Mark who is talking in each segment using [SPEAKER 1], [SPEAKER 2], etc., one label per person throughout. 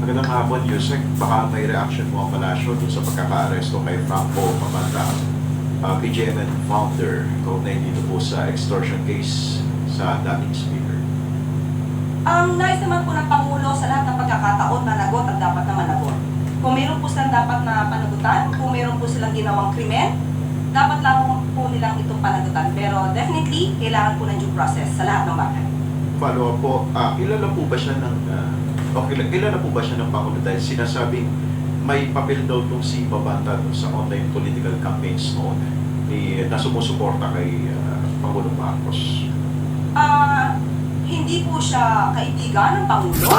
[SPEAKER 1] Magandang hapon, Yusek. Baka may reaction mo ang palasyo dun sa pagkaka-aresto kay Franco Mabanda, PGMN founder, kaugnay dito po sa extortion case sa dating speaker.
[SPEAKER 2] Nais naman po ng Pangulo sa lahat ng pagkakataon managot ang dapat na managot. Kung mayroon po silang dapat na panagutan, kung mayroon po silang ginawang krimen, dapat lang po nilang itong panagutan. Pero definitely, kailangan po ng due process sa lahat ng bagay.
[SPEAKER 1] Follow up po, kilala po ba siya ng kilala po ba siya ng Pangulo dahil sinasabing may papel daw itong si Mabanda sa online political campaigns noon na sumusuporta kay Pangulong Marcos?
[SPEAKER 2] Hindi po siya kaibigan ng Pangulo,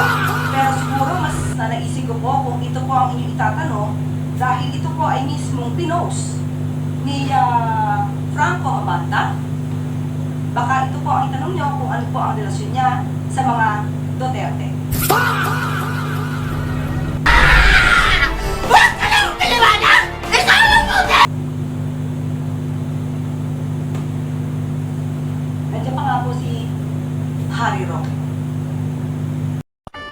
[SPEAKER 2] pero siguro mas naisip ko po kung ito po ang inyong itatanong dahil ito po ay mismong pinost ni Franco Mabanda. Baka ito po ang itanong nyo kung ano po ang relasyon niya sa mga Duterte.
[SPEAKER 3] Huwag ka lang paliwanag! Ikaw lang muna!
[SPEAKER 2] Nandiyan pa nga po si Harry Roque.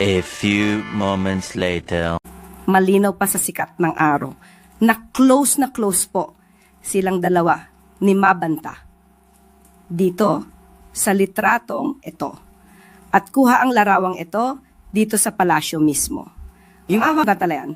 [SPEAKER 4] A few moments later.
[SPEAKER 2] Malinaw pa sa sikat ng araw na close po silang dalawa ni Mabanta dito sa litratong ito. At kuha ang larawang ito dito sa palasyo mismo. Yung awang natalayan.